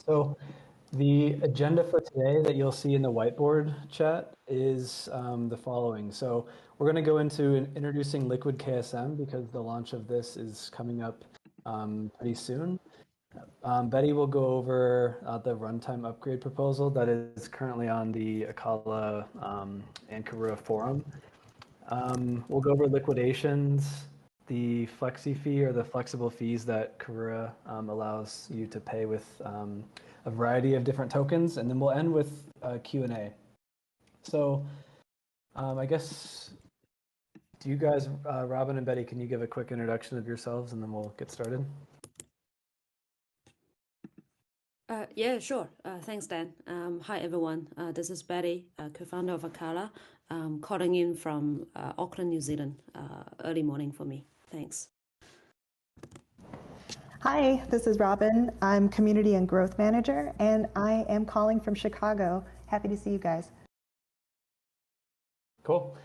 So the agenda for today that you'll see in the whiteboard chat is the following. So we're going to go into introducing Liquid KSM because the launch of this is coming up pretty soon. Betty will go over the runtime upgrade proposal that is currently on the Acala and Karura forum. We'll go over liquidations, the flexi fee or the flexible fees that Karura allows you to pay with a variety of different tokens, and then we'll end with Q&A. So I guess, do you guys, Robin and Betty, can you give a quick introduction of yourselves and then we'll get started? Yeah, sure. Thanks, Dan. Hi, everyone. This is Betty, co-founder of Acala, calling in from Auckland, New Zealand. Early morning for me. Thanks. Hi, this is Robin. I'm Community and Growth Manager, and I am calling from Chicago. Happy to see you guys. Cool.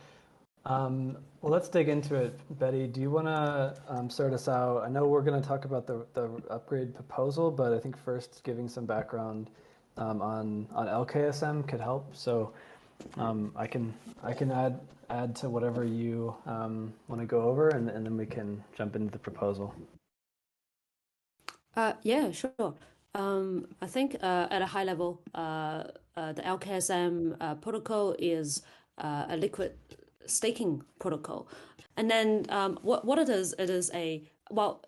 Well, let's dig into it. Betty, do you want to start us out? I know we're going to talk about the upgrade proposal, but I think first giving some background on LKSM could help. So I can add to whatever you want to go over, and then we can jump into the proposal. Yeah, sure. I think at a high level, the LKSM protocol is a liquid staking protocol. And then what it is a, well,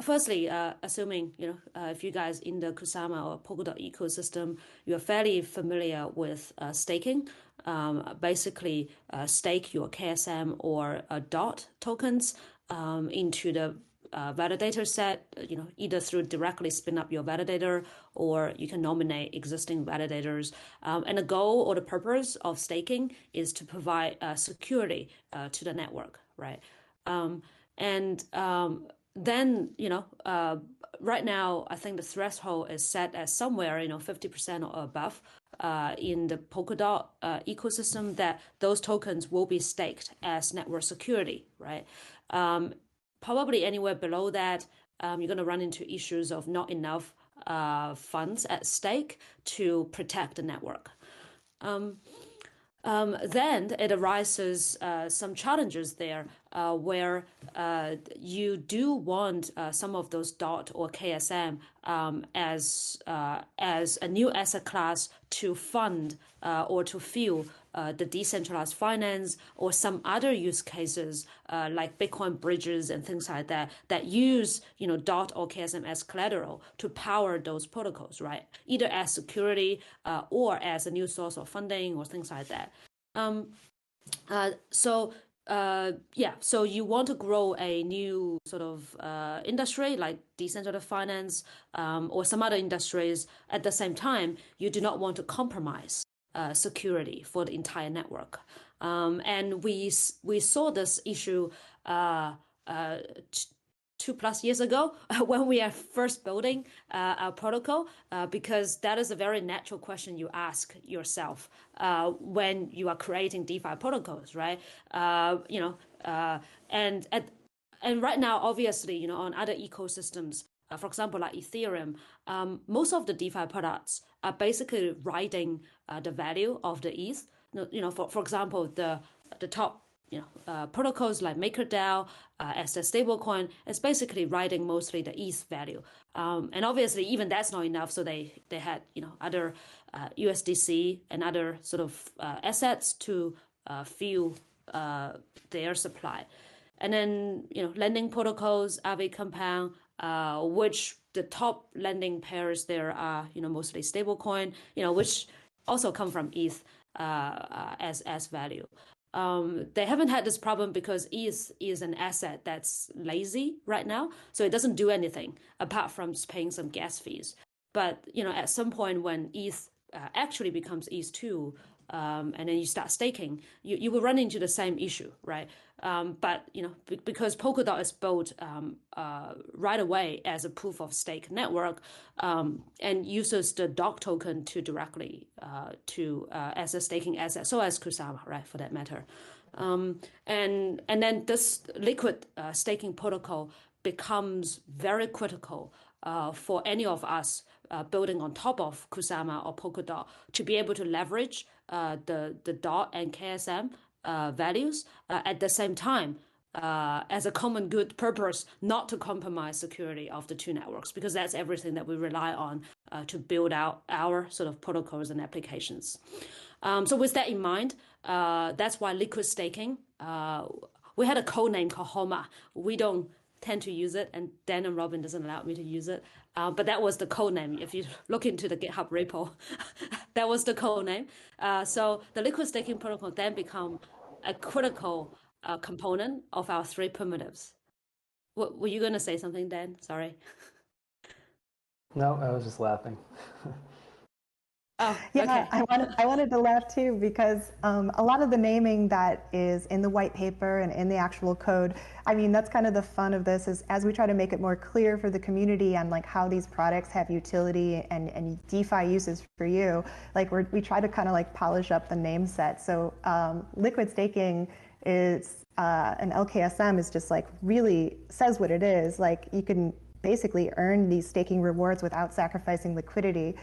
firstly, assuming, if you guys in the Kusama or Polkadot ecosystem, you're fairly familiar with staking. Basically, stake your KSM or DOT tokens into the validator set, either through directly spin up your validator, or you can nominate existing validators. And the goal or the purpose of staking is to provide security to the network, right? Then, right now, I think the threshold is set as somewhere, 50% or above in the Polkadot ecosystem, that those tokens will be staked as network security, right? Probably anywhere below that, you're going to run into issues of not enough funds at stake to protect the network. Then it arises some challenges there where you do want some of those DOT or KSM as a new asset class to fund or to fuel the decentralized finance or some other use cases like Bitcoin bridges and things like that, that use DOT or KSM as collateral to power those protocols, right? Either as security or as a new source of funding or things like that. So you want to grow a new sort of industry like decentralized finance or some other industries. At the same time, you do not want to compromise security for the entire network. And we saw this issue 2+ years ago when we are first building our protocol, because that is a very natural question you ask yourself when you are creating DeFi protocols, right? And right now, obviously, on other ecosystems, for example, like Ethereum, most of the DeFi products are basically riding the value of the ETH. For example, the top protocols like MakerDAO as a stablecoin is basically riding mostly the ETH value. And obviously, even that's not enough. So they had other USDC and other sort of assets to fuel their supply. And then lending protocols, Aave Compound, which the top lending pairs there are mostly stablecoin, which also come from ETH as value. They haven't had this problem because ETH is an asset that's lazy right now, so it doesn't do anything apart from just paying some gas fees. But at some point when ETH actually becomes ETH2, and then you start staking, you will run into the same issue, right? But because Polkadot is built right away as a proof of stake network, and uses the DOC token to directly as a staking asset, so as Kusama, right, for that matter. And then this liquid staking protocol becomes very critical for any of us building on top of Kusama or Polkadot to be able to leverage the DOT and KSM values at the same time as a common good purpose, not to compromise security of the two networks, because that's everything that we rely on to build out our sort of protocols and applications. So with that in mind, that's why liquid staking, we had a code name called HOMA. We don't tend to use it, and Dan and Robin doesn't allow me to use it. But that was the code name. If you look into the GitHub repo, that was the code name. So the liquid staking protocol then become a critical component of our three primitives. Were you going to say something, Dan? Sorry. No, I was just laughing. Oh, yeah, okay. I wanted to laugh too, because a lot of the naming that is in the white paper and in the actual code, I mean, that's kind of the fun of this, is as we try to make it more clear for the community on like how these products have utility and DeFi uses for you, like we try to kind of like polish up the name set. So liquid staking is an LKSM is just like really says what it is. Like you can basically earn these staking rewards without sacrificing liquidity.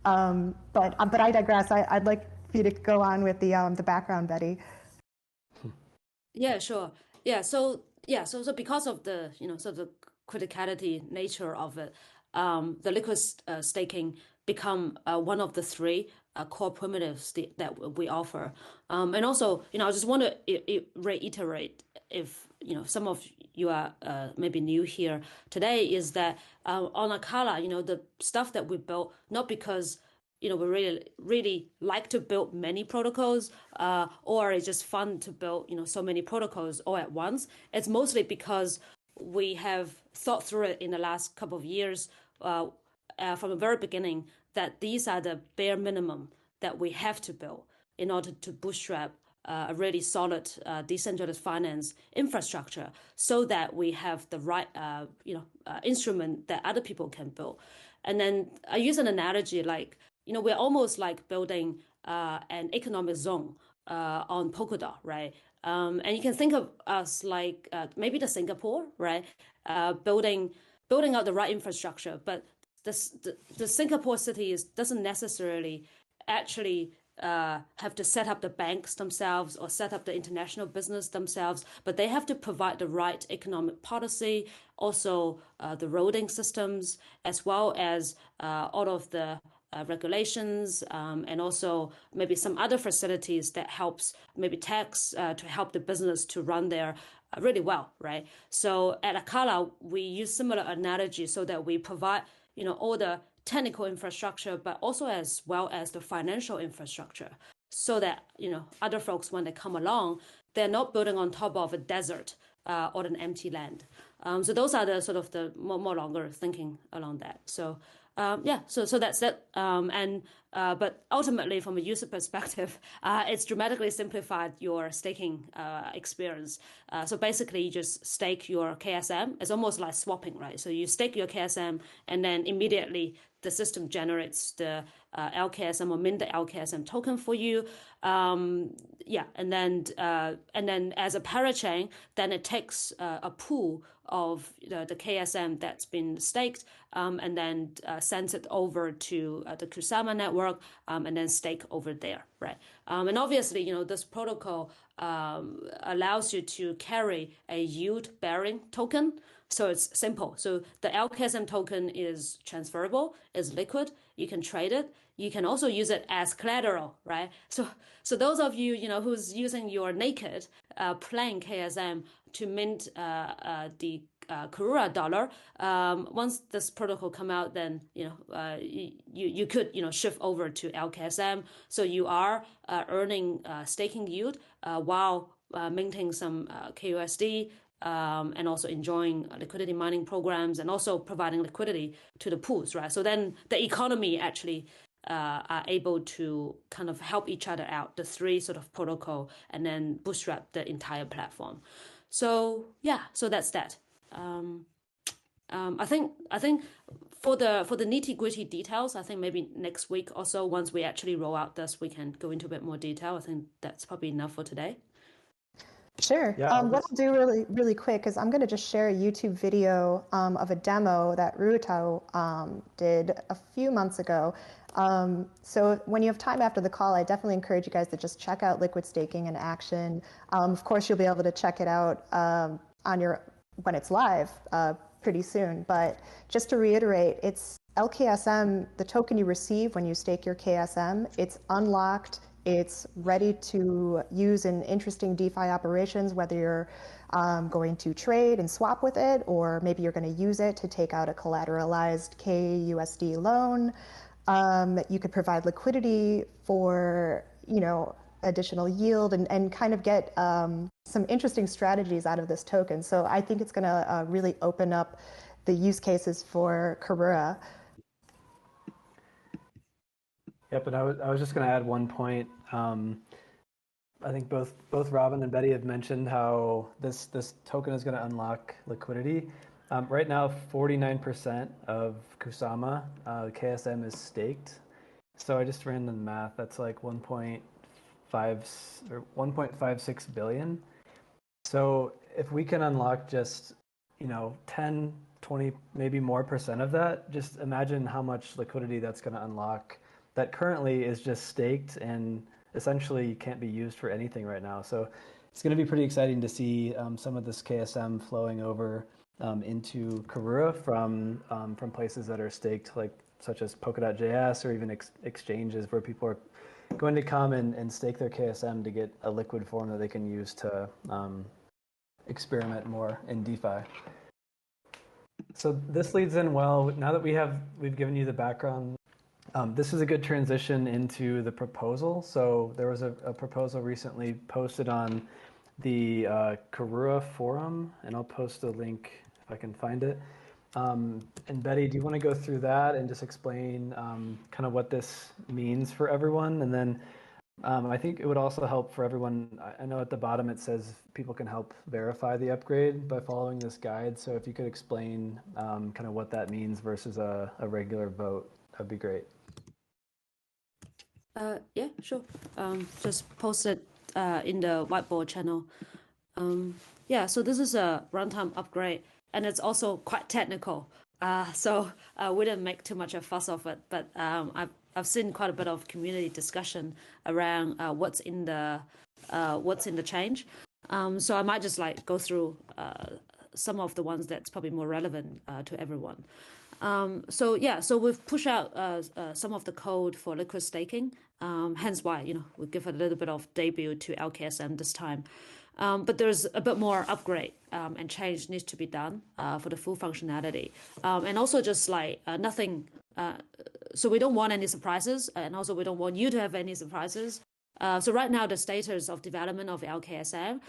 But I digress. I'd like for you to go on with the background, Betty. Yeah, sure. So because of the sort of criticality nature of it, the liquid staking become one of the three core primitives that we offer. And also, I just want to reiterate, if some of you are maybe new here today, is that on Acala, the stuff that we built, not because we really like to build many protocols, or it's just fun to build so many protocols all at once. It's mostly because we have thought through it in the last couple of years from the very beginning, that these are the bare minimum that we have to build in order to bootstrap a really solid decentralized finance infrastructure, so that we have the right instrument that other people can build. And then I use an analogy like, we're almost like building an economic zone on Polkadot, right? And you can think of us like maybe the Singapore, right? Building out the right infrastructure, but the Singapore city doesn't necessarily actually have to set up the banks themselves or set up the international business themselves, but they have to provide the right economic policy, also the roading systems, as well as all of the regulations, and also maybe some other facilities that helps, maybe tax to help the business to run there really well, right? So at Acala, we use similar analogy so that we provide all the technical infrastructure, but also as well as the financial infrastructure, so that other folks, when they come along, they're not building on top of a desert or an empty land. So those are the sort of the more longer thinking along that. So so that's it. But ultimately, from a user perspective, it's dramatically simplified your staking experience. So basically, you just stake your KSM. It's almost like swapping, right? So you stake your KSM, and then immediately the system generates the LKSM or mint the LKSM token for you. And then as a parachain, then it takes a pool of the KSM that's been staked, and then sends it over to the Kusama network, and then stake over there, right? And obviously, this protocol allows you to carry a yield-bearing token. So it's simple. So the LKSM token is transferable, is liquid. You can trade it. You can also use it as collateral, right? So those of you, who's using your naked plain KSM to mint the Karura dollar, once this protocol come out, then you could shift over to LKSM. So you are earning staking yield while minting some KUSD. And also enjoying liquidity mining programs, and also providing liquidity to the pools, right? So then the economy actually are able to kind of help each other out, the three sort of protocol, and then bootstrap the entire platform. So so that's that. I think for the nitty-gritty details, I think maybe next week or so, once we actually roll out this, we can go into a bit more detail. I think that's probably enough for today. Sure. Yeah, What I'll do really quick is I'm going to just share a YouTube video of a demo that Ruto did a few months ago. So when you have time after the call, I definitely encourage you guys to just check out liquid staking in action. Of course, you'll be able to check it out when it's live pretty soon. But just to reiterate, it's LKSM, the token you receive when you stake your KSM, it's unlocked. It's ready to use in interesting DeFi operations, whether you're going to trade and swap with it, or maybe you're going to use it to take out a collateralized KUSD loan. You could provide liquidity for, additional yield and kind of get some interesting strategies out of this token. So I think it's going to really open up the use cases for Karura. Yep, and I was just going to add one point. I think both Robin and Betty have mentioned how this token is going to unlock liquidity. Right now, 49% of Kusama KSM is staked. So I just ran the math. That's like 1.56 billion. So if we can unlock just 10, 20, maybe more percent of that, just imagine how much liquidity that's going to unlock. That currently is just staked and essentially can't be used for anything right now. So it's going to be pretty exciting to see some of this KSM flowing over into Karura from places that are staked, such as Polkadot.js or even exchanges where people are going to come and stake their KSM to get a liquid form that they can use to experiment more in DeFi. So this leads in well. Now that we've given you the background. This is a good transition into the proposal. So there was a proposal recently posted on the Karura forum, and I'll post a link if I can find it. And Betty, do you want to go through that and just explain kind of what this means for everyone? And then I think it would also help for everyone. I know at the bottom it says people can help verify the upgrade by following this guide. So if you could explain kind of what that means versus a regular vote, that'd be great. Yeah, sure. Just post it in the whiteboard channel. Yeah, so this is a runtime upgrade, and it's also quite technical. So we didn't make too much of a fuss of it, but I've seen quite a bit of community discussion around what's in the change. So I might just go through some of the ones that's probably more relevant to everyone. So we've pushed out some of the code for liquid staking, hence why we give a little bit of debut to LKSM this time. But there's a bit more upgrade and change needs to be done for the full functionality, and also just nothing. So we don't want any surprises, and also we don't want you to have any surprises. So right now the status of development of LKSM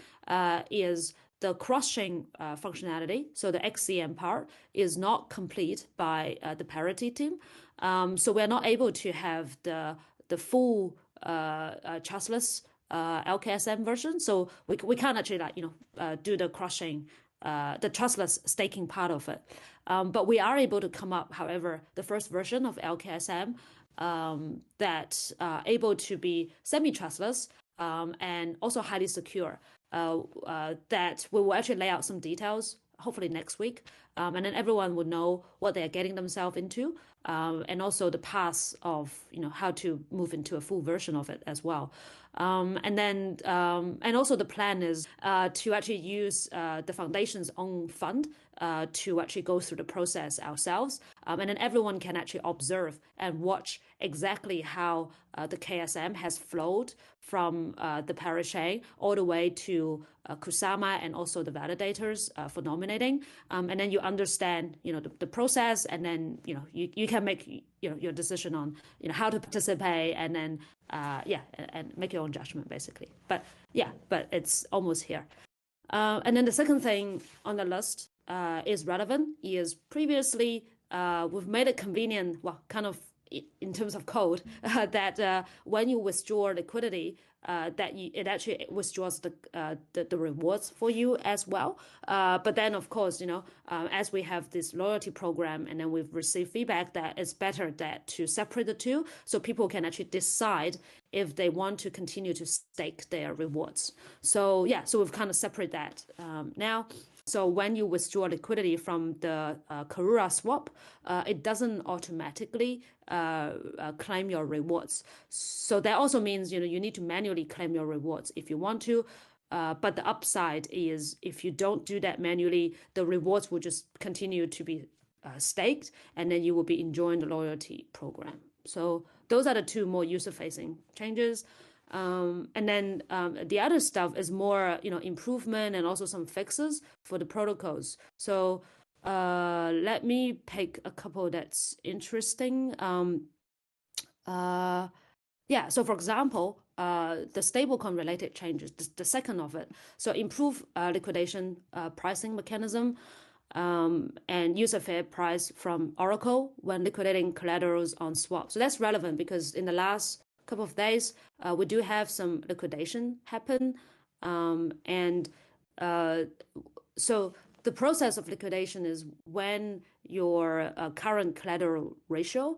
is the cross-chain functionality, so the XCM part, is not complete by the parity team. So we're not able to have the full trustless LKSM version. So we can't actually do the cross-chain, the trustless staking part of it. But we are able to come up, however, the first version of LKSM that able to be semi-trustless and also highly secure. That we will actually lay out some details, hopefully next week, and then everyone would know what they're getting themselves into, and also the paths of how to move into a full version of it as well. And also the plan is to actually use the foundation's own fund to actually go through the process ourselves, and then everyone can actually observe and watch exactly how the KSM has flowed from the parachain all the way to Kusama and also the validators for nominating, and then you understand the process, and then you can make your decision on how to participate, and then and make your own judgment basically. But it's almost here. And then the second thing on the list is relevant is previously we've made it convenient, well, kind of in terms of code, that when you withdraw liquidity that it actually withdraws the rewards for you as well. But then, of course, as we have this loyalty program, and then we've received feedback that it's better that to separate the two, so people can actually decide if they want to continue to stake their rewards. So yeah, so we've kind of separated that now. So when you withdraw liquidity from the Karura swap, it doesn't automatically claim your rewards. So that also means you need to manually claim your rewards if you want to. But the upside is if you don't do that manually, the rewards will just continue to be staked, and then you will be enjoying the loyalty program. So those are the two more user-facing changes. And then the other stuff is more, improvement and also some fixes for the protocols. So let me pick a couple that's interesting. So for example, the stablecoin related changes, the second of it. So improve liquidation pricing mechanism and use a fair price from Oracle when liquidating collaterals on swap. So that's relevant because in the last couple of days, we do have some liquidation happen. So the process of liquidation is when your current collateral ratio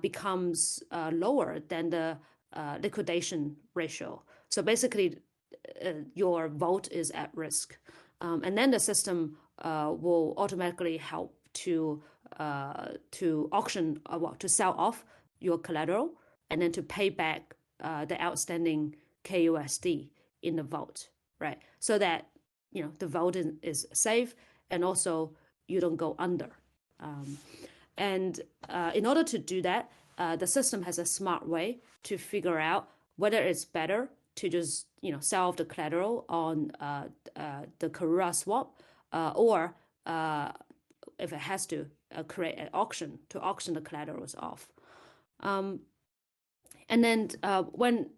becomes lower than the liquidation ratio. So basically, your vote is at risk. And then the system will automatically help to auction, to sell off your collateral, and then to pay back the outstanding KUSD in the vault, right? So that the vault is safe, and also you don't go under. And in order to do that, the system has a smart way to figure out whether it's better to just sell off the collateral on the Karura swap, or if it has to create an auction to auction the collaterals off. And then when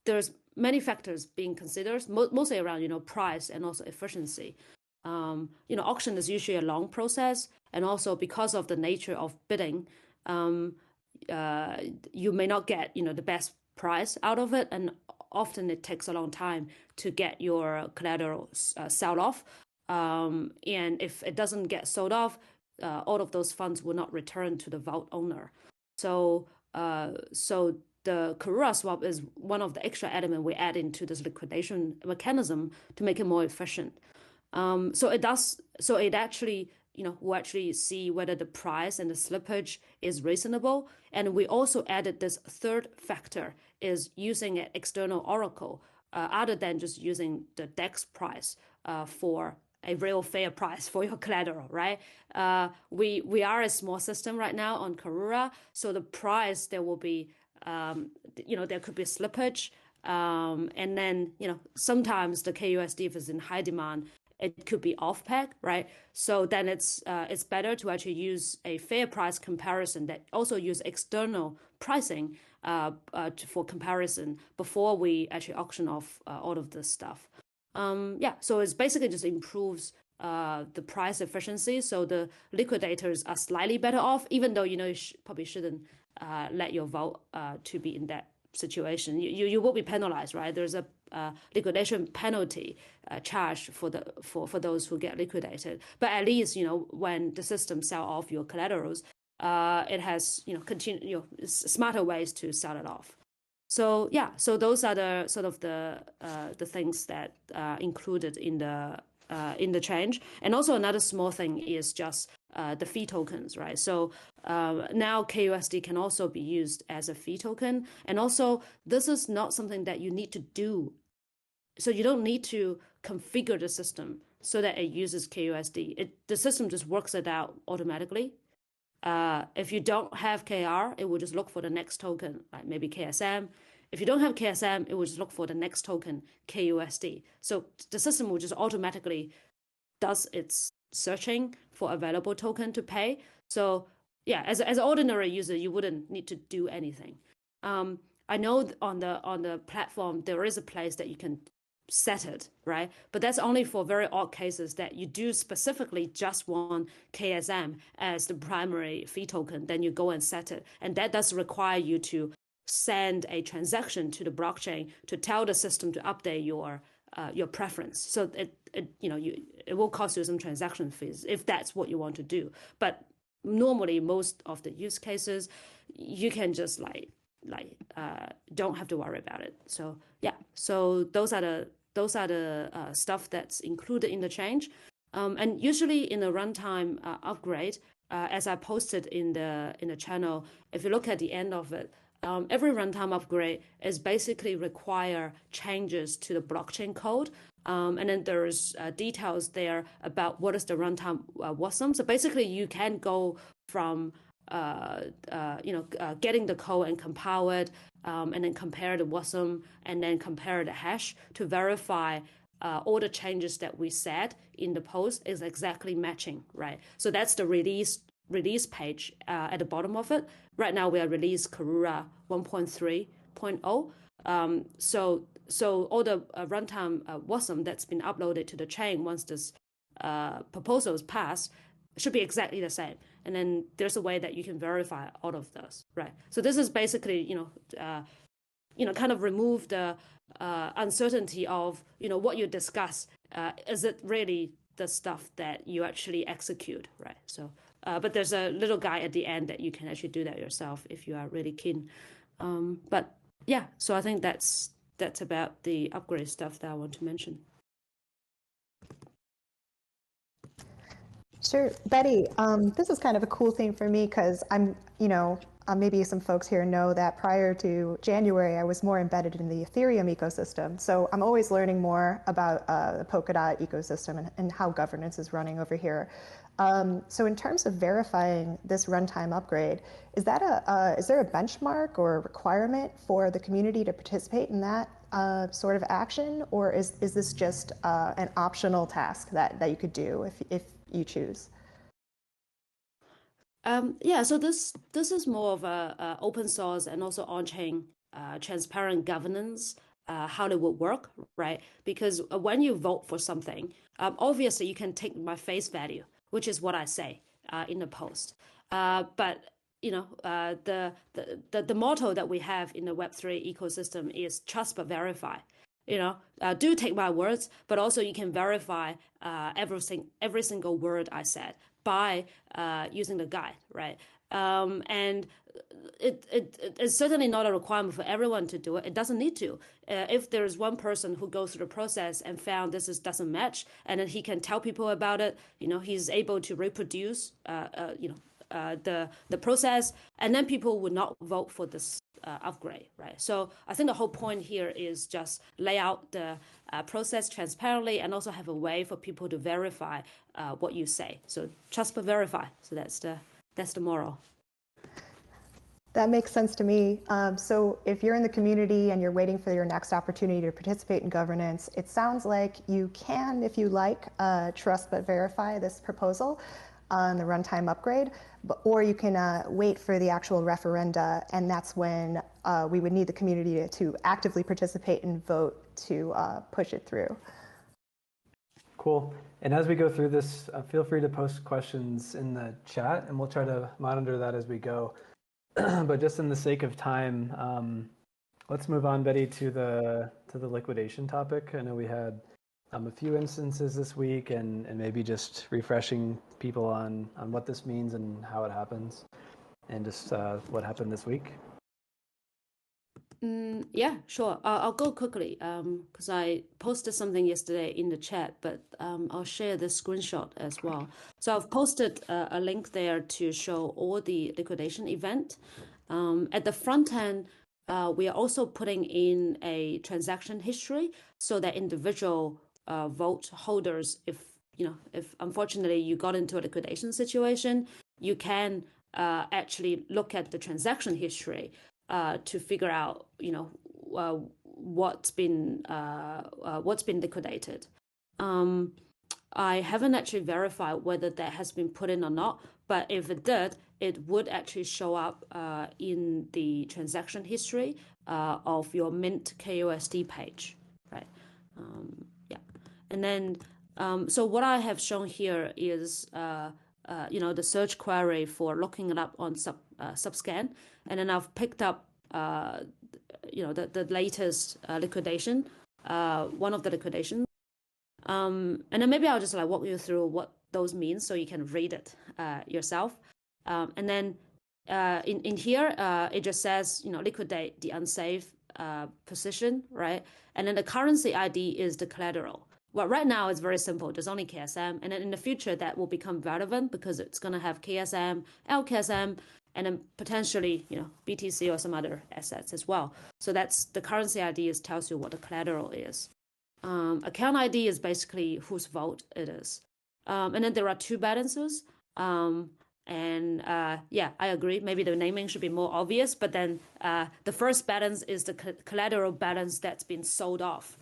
there's many factors being considered, mostly around price and also efficiency. Auction is usually a long process, and also because of the nature of bidding, you may not get the best price out of it, and often it takes a long time to get your collateral sold off. And if it doesn't get sold off, all of those funds will not return to the vault owner. So the Karura swap is one of the extra elements we add into this liquidation mechanism to make it more efficient. So it actually, we'll actually see whether the price and the slippage is reasonable. And we also added this third factor, is using an external oracle, other than just using the DEX price for a real fair price for your collateral, right? We are a small system right now on Karura, so the price, there will be, there could be slippage. And then, sometimes the KUSD, if it's in high demand, it could be off peg, right? So then it's better to actually use a fair price comparison that also use external pricing for comparison before we actually auction off all of this stuff. So it's basically just improves the price efficiency. So the liquidators are slightly better off, even though you probably shouldn't let your vote to be in that situation. You will be penalized, right? There's a liquidation penalty charged for those who get liquidated. But at least when the system sell off your collaterals, it has smarter ways to sell it off. So so those are the sort of the things that are included in the change. And also another small thing is just the fee tokens, right? So now KUSD can also be used as a fee token. And also this is not something that you need to do. So you don't need to configure the system so that it uses KUSD. The system just works it out automatically. If you don't have KR, it will just look for the next token, like maybe KSM. If you don't have KSM, it will just look for the next token, KUSD. So the system will just automatically does its searching for available token to pay. So as an ordinary user, you wouldn't need to do anything. I know on the platform there is a place that you can set it, right? But that's only for very odd cases that you do specifically just want KSM as the primary fee token. Then you go and set it, and that does require you to send a transaction to the blockchain to tell the system to update your preference. So it will cost you some transaction fees if that's what you want to do. But normally, most of the use cases, you can just don't have to worry about it. So yeah, so those are the stuff that's included in the change. And usually in a runtime upgrade, as I posted in the channel, if you look at the end of it, every runtime upgrade is basically require changes to the blockchain code. And then there's details there about what is the runtime WASM. So basically you can go from getting the code and compile it, and then compare the WASM and then compare the hash to verify all the changes that we said in the post is exactly matching, right? So that's the release page at the bottom of it. Right now we are release Karura 1.3.0. So all the runtime WASM that's been uploaded to the chain once this proposal is passed should be exactly the same. And then there's a way that you can verify all of those, right? So this is basically, kind of remove the uncertainty of, what you discuss. Is it really the stuff that you actually execute, right? So, but there's a little guide at the end that you can actually do that yourself if you are really keen. But yeah, so I think that's about the upgrade stuff that I want to mention. Sure, Betty, this is kind of a cool thing for me because I'm, maybe some folks here know that prior to January, I was more embedded in the Ethereum ecosystem. So I'm always learning more about the Polkadot ecosystem and how governance is running over here. So in terms of verifying this runtime upgrade, is there a benchmark or a requirement for the community to participate in that sort of action, or is this just an optional task that you could do if you choose? So this is more of a open source and also on-chain transparent governance, how it would work, right? Because when you vote for something, obviously you can take my face value, which is what I say in the post. But the motto that we have in the Web3 ecosystem is trust but verify. Do take my words, but also you can verify every single word I said by using the guide, right? And it's certainly not a requirement for everyone to do it. It doesn't need to. If there's one person who goes through the process and found doesn't match, and then he can tell people about it, he's able to reproduce, the process, and then people would not vote for this upgrade, right? So I think the whole point here is just lay out the process transparently and also have a way for people to verify what you say. So trust but verify. So that's the moral. That makes sense to me. So if you're in the community and you're waiting for your next opportunity to participate in governance, it sounds like you can, if you like, trust but verify this proposal on the runtime upgrade, or you can wait for the actual referenda, and that's when we would need the community to actively participate and vote to push it through. Cool. And as we go through this, feel free to post questions in the chat, and we'll try to monitor that as we go. But just in the sake of time, let's move on, Betty, to the liquidation topic. I know we had a few instances this week, and maybe just refreshing people on what this means and how it happens, and just what happened this week. Yeah, sure. I'll go quickly because I posted something yesterday in the chat, but I'll share the screenshot as well. So I've posted a link there to show all the liquidation event. At the front end, we are also putting in a transaction history so that individual vote holders, if unfortunately you got into a liquidation situation, you can actually look at the transaction history to figure out, what's been liquidated. I haven't actually verified whether that has been put in or not, but if it did, it would actually show up in the transaction history of your Mint KUSD page, right? Yeah, and then so what I have shown here is the search query for looking it up on Subscan, and then I've picked up the latest liquidation, one of the liquidations. And then maybe I'll just like walk you through what those mean so you can read it yourself. And then in here, it just says, liquidate the unsafe position, right? And then the currency ID is the collateral. Well, right now it's very simple. There's only KSM. And then in the future, that will become relevant because it's going to have KSM, LKSM, and then potentially, BTC or some other assets as well. So that's the currency ID tells you what the collateral is. Account ID is basically whose vote it is. And then there are two balances. Yeah, I agree. Maybe the naming should be more obvious, but then the first balance is the collateral balance that's been sold off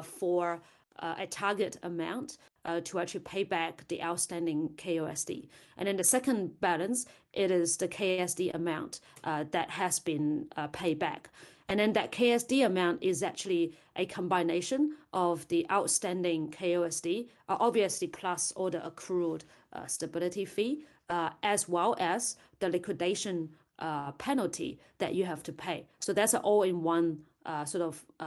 for a target amount to actually pay back the outstanding KUSD. And then the second balance, it is the KSD amount that has been paid back. And then that KSD amount is actually a combination of the outstanding KUSD, obviously plus all the accrued stability fee, as well as the liquidation penalty that you have to pay. So that's an all-in-one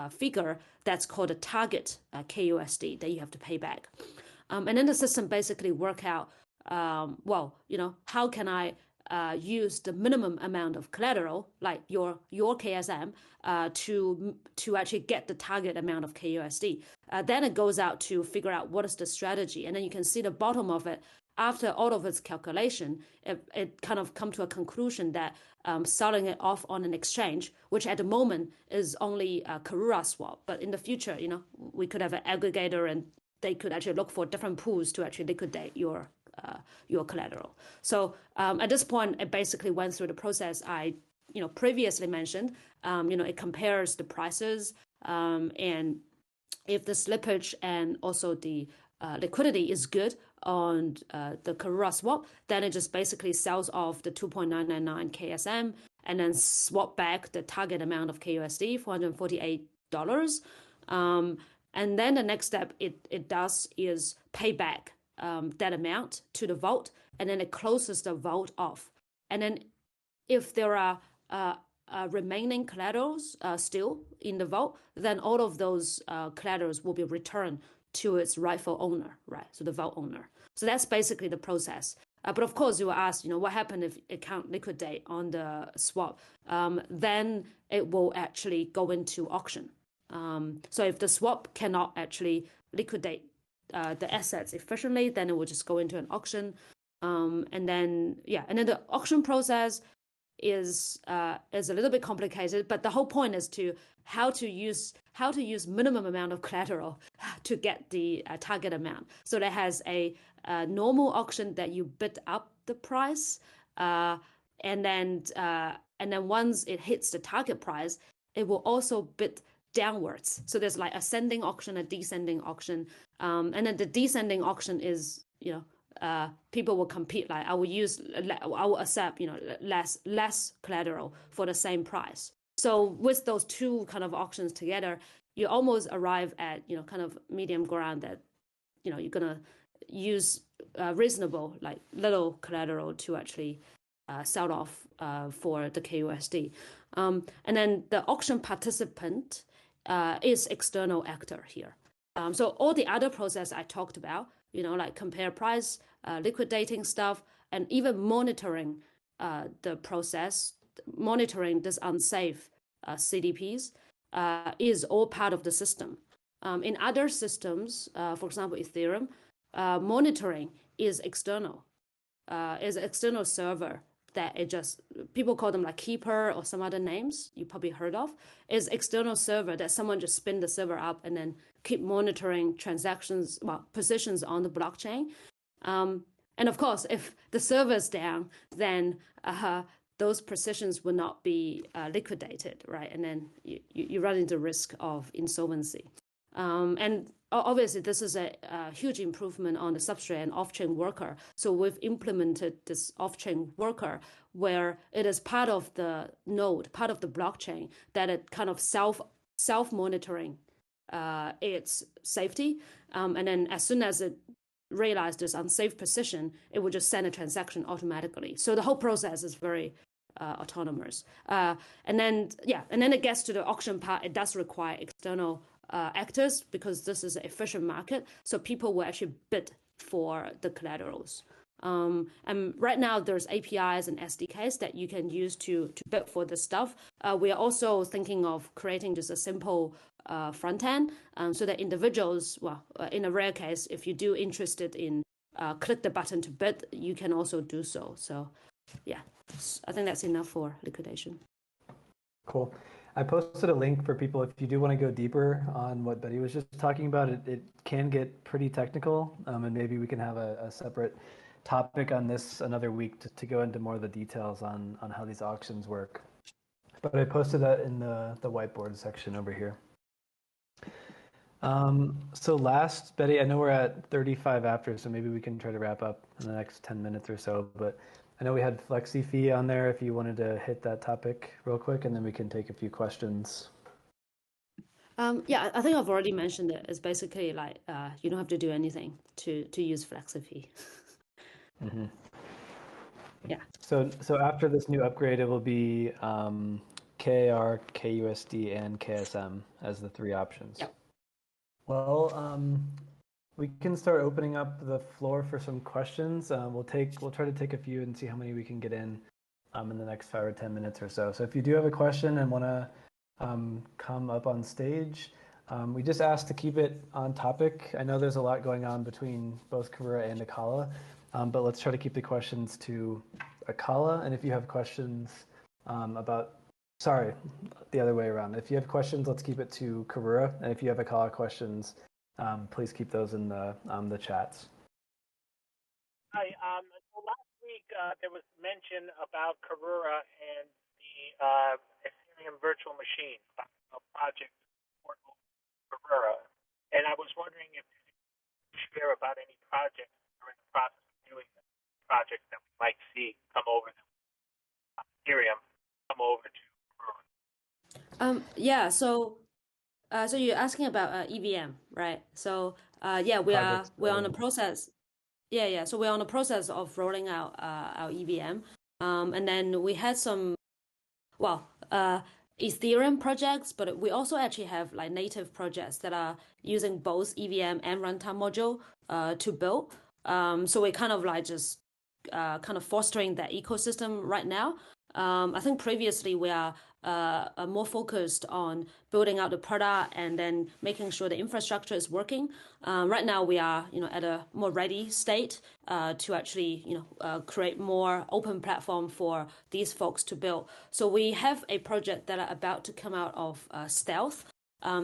figure that's called a target KUSD that you have to pay back. And then the system basically work out, how can I use the minimum amount of collateral, like your KSM, to actually get the target amount of KUSD. Then it goes out to figure out what is the strategy. And then you can see the bottom of it. After all of its calculation, it kind of come to a conclusion that selling it off on an exchange, which at the moment is only a Karura swap. But in the future, we could have an aggregator and they could actually look for different pools to actually liquidate your collateral. So at this point, it basically went through the process I previously mentioned. It compares the prices and if the slippage and also the liquidity is good on the Karura swap, then it just basically sells off the 2.999 KSM and then swap back the target amount of KUSD, $448. And then the next step it does is pay back that amount to the vault, and then it closes the vault off. And then if there are remaining collaterals still in the vault, then all of those collaterals will be returned to its rightful owner, right? So the vault owner. So that's basically the process. But of course, you will ask, what happened if it can't liquidate on the swap? Then it will actually go into auction. So if the swap cannot actually liquidate the assets efficiently, then it will just go into an auction. And then the auction process is a little bit complicated, but the whole point is how to use minimum amount of collateral to get the target amount. So that has a normal auction that you bid up the price, and then once it hits the target price, it will also bid downwards. So there's like ascending auction, a descending auction, and then the descending auction is people will compete. Like I will accept less collateral for the same price. So with those two kind of auctions together, you almost arrive at kind of medium ground that you're gonna use reasonable like little collateral to actually sell off for the KUSD. And then the auction participant is external actor here. So all the other process I talked about, like compare price, liquidating stuff, and even monitoring the process, monitoring this unsafe CDPs is all part of the system. In other systems, for example, Ethereum, monitoring is external, is an external server that people call them like Keeper or some other names you probably heard of, is external server that someone just spin the server up and then keep monitoring transactions, positions on the blockchain. And of course, if the server's down, then those positions will not be liquidated, right? And then you run into risk of insolvency. And obviously, this is a huge improvement on the substrate and off-chain worker. So we've implemented this off-chain worker where it is part of the node, part of the blockchain, that it kind of self-monitoring its safety. And then as soon as it realizes this unsafe position, it will just send a transaction automatically. So the whole process is very autonomous. And then it gets to the auction part. It does require external actors because this is an efficient market. So people will actually bid for the collaterals. And right now there's APIs and SDKs that you can use to bid for the stuff. We are also thinking of creating just a simple front end so that individuals, in a rare case, if you do interested in click the button to bid, you can also do so. So yeah, I think that's enough for liquidation. Cool. I posted a link for people if you do want to go deeper on what Betty was just talking about. It can get pretty technical, and maybe we can have a separate topic on this another week to go into more of the details on how these auctions work. But I posted that in the whiteboard section over here. So last, Betty, I know we're at 35 after, so maybe we can try to wrap up in the next 10 minutes or so, but I know we had flexi fee on there if you wanted to hit that topic real quick, and then we can take a few questions. Yeah, I think I've already mentioned it. It's basically like you don't have to do anything to use flexi fee. Mm-hmm. Yeah. So after this new upgrade, it will be KAR, KUSD, and KSM as the three options. Yep. Well, we can start opening up the floor for some questions. We'll try to take a few and see how many we can get in the next 5 or 10 minutes or so. So if you do have a question and want to come up on stage, we just ask to keep it on topic. I know there's a lot going on between both Karura and Acala, but let's try to keep the questions to Acala. And if you have questions the other way around. If you have questions, let's keep it to Karura. And if you have Acala questions, please keep those in the chats. Hi. So last week there was mention about Karura and the Ethereum virtual machine, a project for Karura. And I was wondering if you could share about any projects that are in the process of doing this, projects that we might see come over to Ethereum, come over to Karura. Yeah. So you're asking about EVM, right? So we're on the process. Yeah. So we're on the process of rolling out our EVM, and then we had some, Ethereum projects, but we also actually have like native projects that are using both EVM and Runtime module to build. So we're kind of like just kind of fostering that ecosystem right now. I think previously we are more focused on building out the product and then making sure the infrastructure is working. Right now we are, at a more ready state to actually, create more open platform for these folks to build. So we have a project that are about to come out of stealth.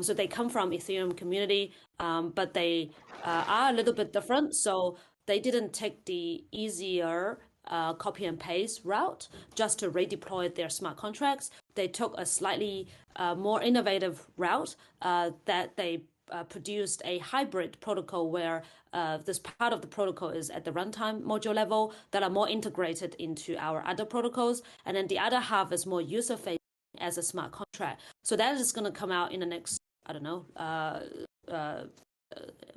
So they come from Ethereum community, but they are a little bit different. So they didn't take the easier copy and paste route just to redeploy their smart contracts. They took a slightly more innovative route that they produced a hybrid protocol where this part of the protocol is at the runtime module level that are more integrated into our other protocols. And then the other half is more user-facing as a smart contract. So that is going to come out in the next,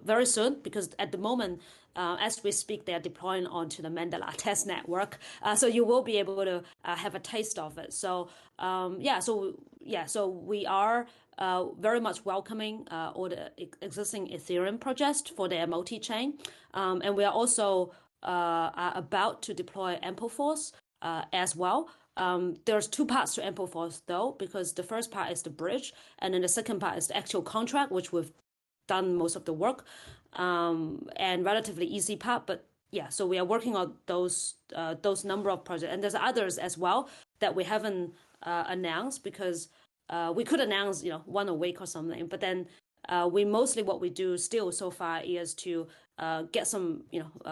very soon, because at the moment, as we speak, they're deploying onto the Mandala test network. So you will be able to have a taste of it. So so we are very much welcoming all the existing Ethereum projects for their multi-chain. And we are also about to deploy Ampleforce as well. There's two parts to Ampleforce though, because the first part is the bridge, and then the second part is the actual contract, which we've done most of the work, and relatively easy part. But yeah, so we are working on those number of projects, and there's others as well that we haven't announced because we could announce one a week or something, but then what we do still so far is to get some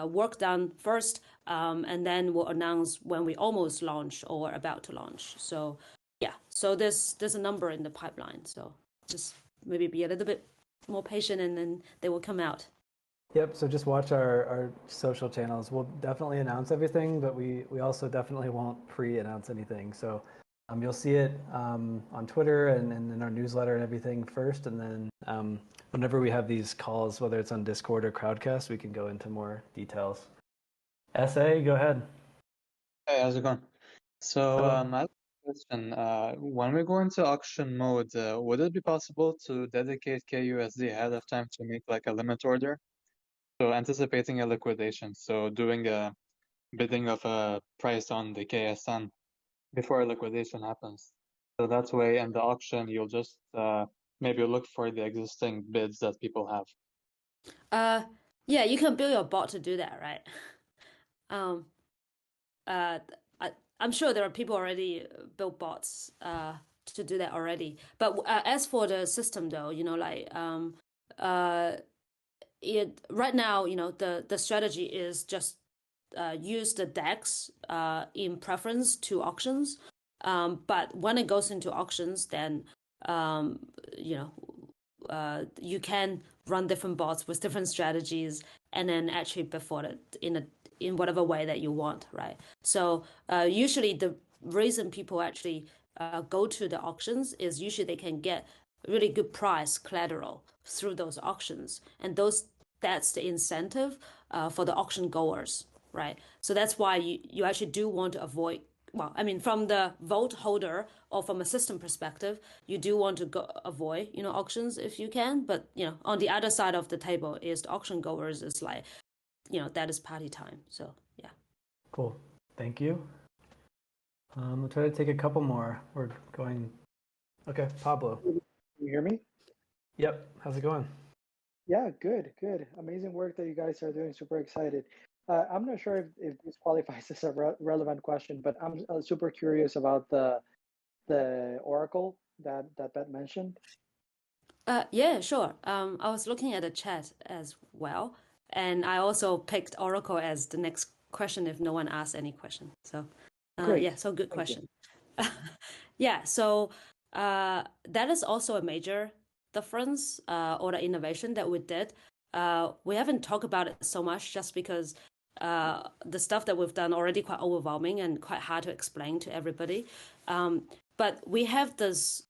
work done first, and then we'll announce when we almost launch or about to launch. So yeah, so there's a number in the pipeline, so just maybe be a little bit more patient and then they will come out. Yep, so just watch our social channels. We'll definitely announce everything, but we also definitely won't pre-announce anything. So you'll see it on Twitter and in our newsletter and everything first, and then whenever we have these calls, whether it's on Discord or Crowdcast, we can go into more details. SA, go ahead. Hey, how's it going? So I have a question. When we go into auction mode, would it be possible to dedicate KUSD ahead of time to make like a limit order? So anticipating a liquidation, so doing a bidding of a price on the KSM before a liquidation happens. So that way in the auction, you'll just maybe look for the existing bids that people have. Yeah, you can build your bot to do that, right? I'm sure there are people already built bots to do that already. But as for the system, though, like right now, the strategy is just use the DEX in preference to auctions. But when it goes into auctions, then you can run different bots with different strategies, and then actually bid for it in whatever way that you want, right? So usually the reason people actually go to the auctions is usually they can get really good price collateral through those auctions, and that's the incentive for the auction goers, right? So that's why you actually do want to avoid. Well, I mean, from the vote holder or from a system perspective, you do want to avoid, auctions if you can. But, on the other side of the table is the auction goers is like, that is party time. So, yeah. Cool. Thank you. We'll try to take a couple more. We're going. Okay, Pablo. Can you hear me? Yep. How's it going? Yeah, good. Amazing work that you guys are doing. Super excited. I'm not sure if this qualifies as a relevant question, but I'm super curious about the Oracle that mentioned. Yeah, sure. I was looking at the chat as well, and I also picked Oracle as the next question if no one asks any question. So, yeah, so good question. Yeah, so that is also a major difference or the innovation that we did. We haven't talked about it so much just because the stuff that we've done already quite overwhelming and quite hard to explain to everybody. But we have this,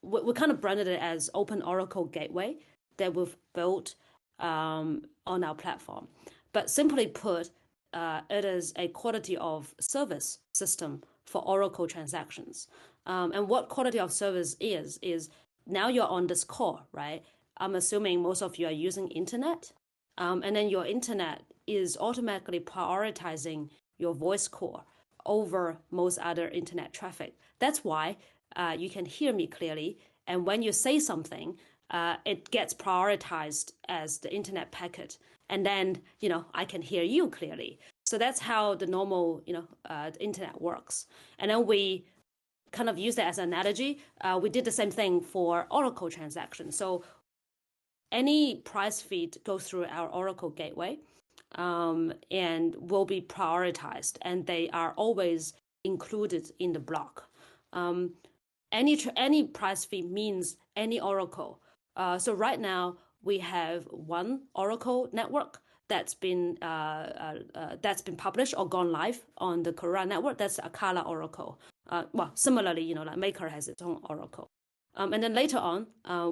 we kind of branded it as Open Oracle Gateway that we've built on our platform. But simply put, it is a quality of service system for Oracle transactions. And what quality of service is now you're on this call, right? I'm assuming most of you are using internet. And then your internet is automatically prioritizing your voice call over most other internet traffic. That's why you can hear me clearly. And when you say something, it gets prioritized as the internet packet. And then, I can hear you clearly. So that's how the normal, the internet works. And then we kind of use that as an analogy. We did the same thing for Oracle transactions. So any price feed goes through our Oracle gateway and will be prioritized, and they are always included in the block. Any price feed means any Oracle. So right now we have one Oracle network that's been published or gone live on the Karura network. That's Acala Oracle. Well, similarly, like Maker has its own Oracle. And then later on,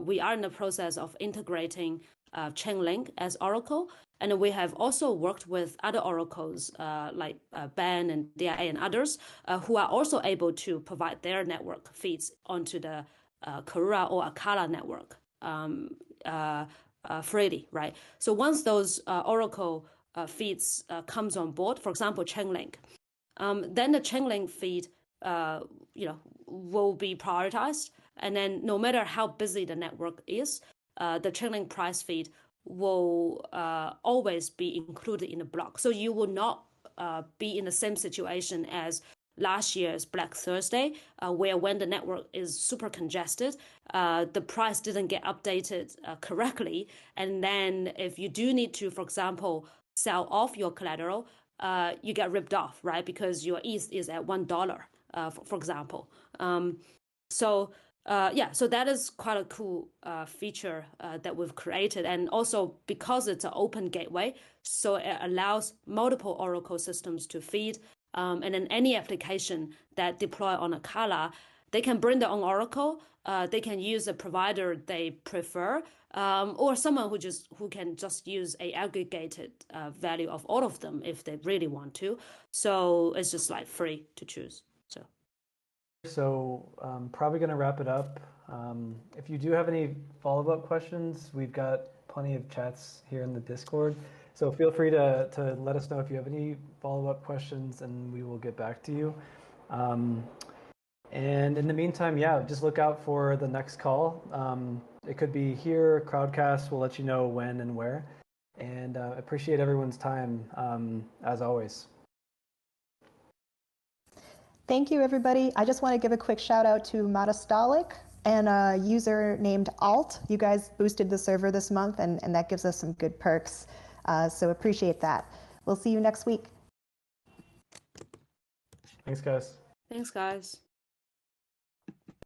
we are in the process of integrating Chainlink as Oracle. And we have also worked with other oracles like BAN and DIA and others who are also able to provide their network feeds onto the Karura or Acala network freely, right? So once those oracle feeds comes on board, for example, Chainlink, then the Chainlink feed, will be prioritized. And then no matter how busy the network is, the Chainlink price feed will always be included in the block. So you will not be in the same situation as last year's Black Thursday, where when the network is super congested, the price didn't get updated correctly. And then if you do need to, for example, sell off your collateral, you get ripped off, right? Because your ETH is at $1, for example. So that is quite a cool feature that we've created. And also because it's an open gateway, so it allows multiple Oracle systems to feed. And then any application that deploy on Acala, they can bring their own Oracle. They can use a provider they prefer, or someone who can just use a aggregated value of all of them if they really want to. So it's just like free to choose. So So probably going to wrap it up. If you do have any follow-up questions, we've got plenty of chats here in the Discord. So feel free to let us know if you have any follow-up questions, and we will get back to you. And in the meantime, yeah, just look out for the next call. It could be here, Crowdcast. We'll let you know when and where. And appreciate everyone's time, as always. Thank you, everybody. I just want to give a quick shout out to Matastalik and a user named Alt. You guys boosted the server this month, and that gives us some good perks. So appreciate that. We'll see you next week. Thanks, guys. Thanks, guys.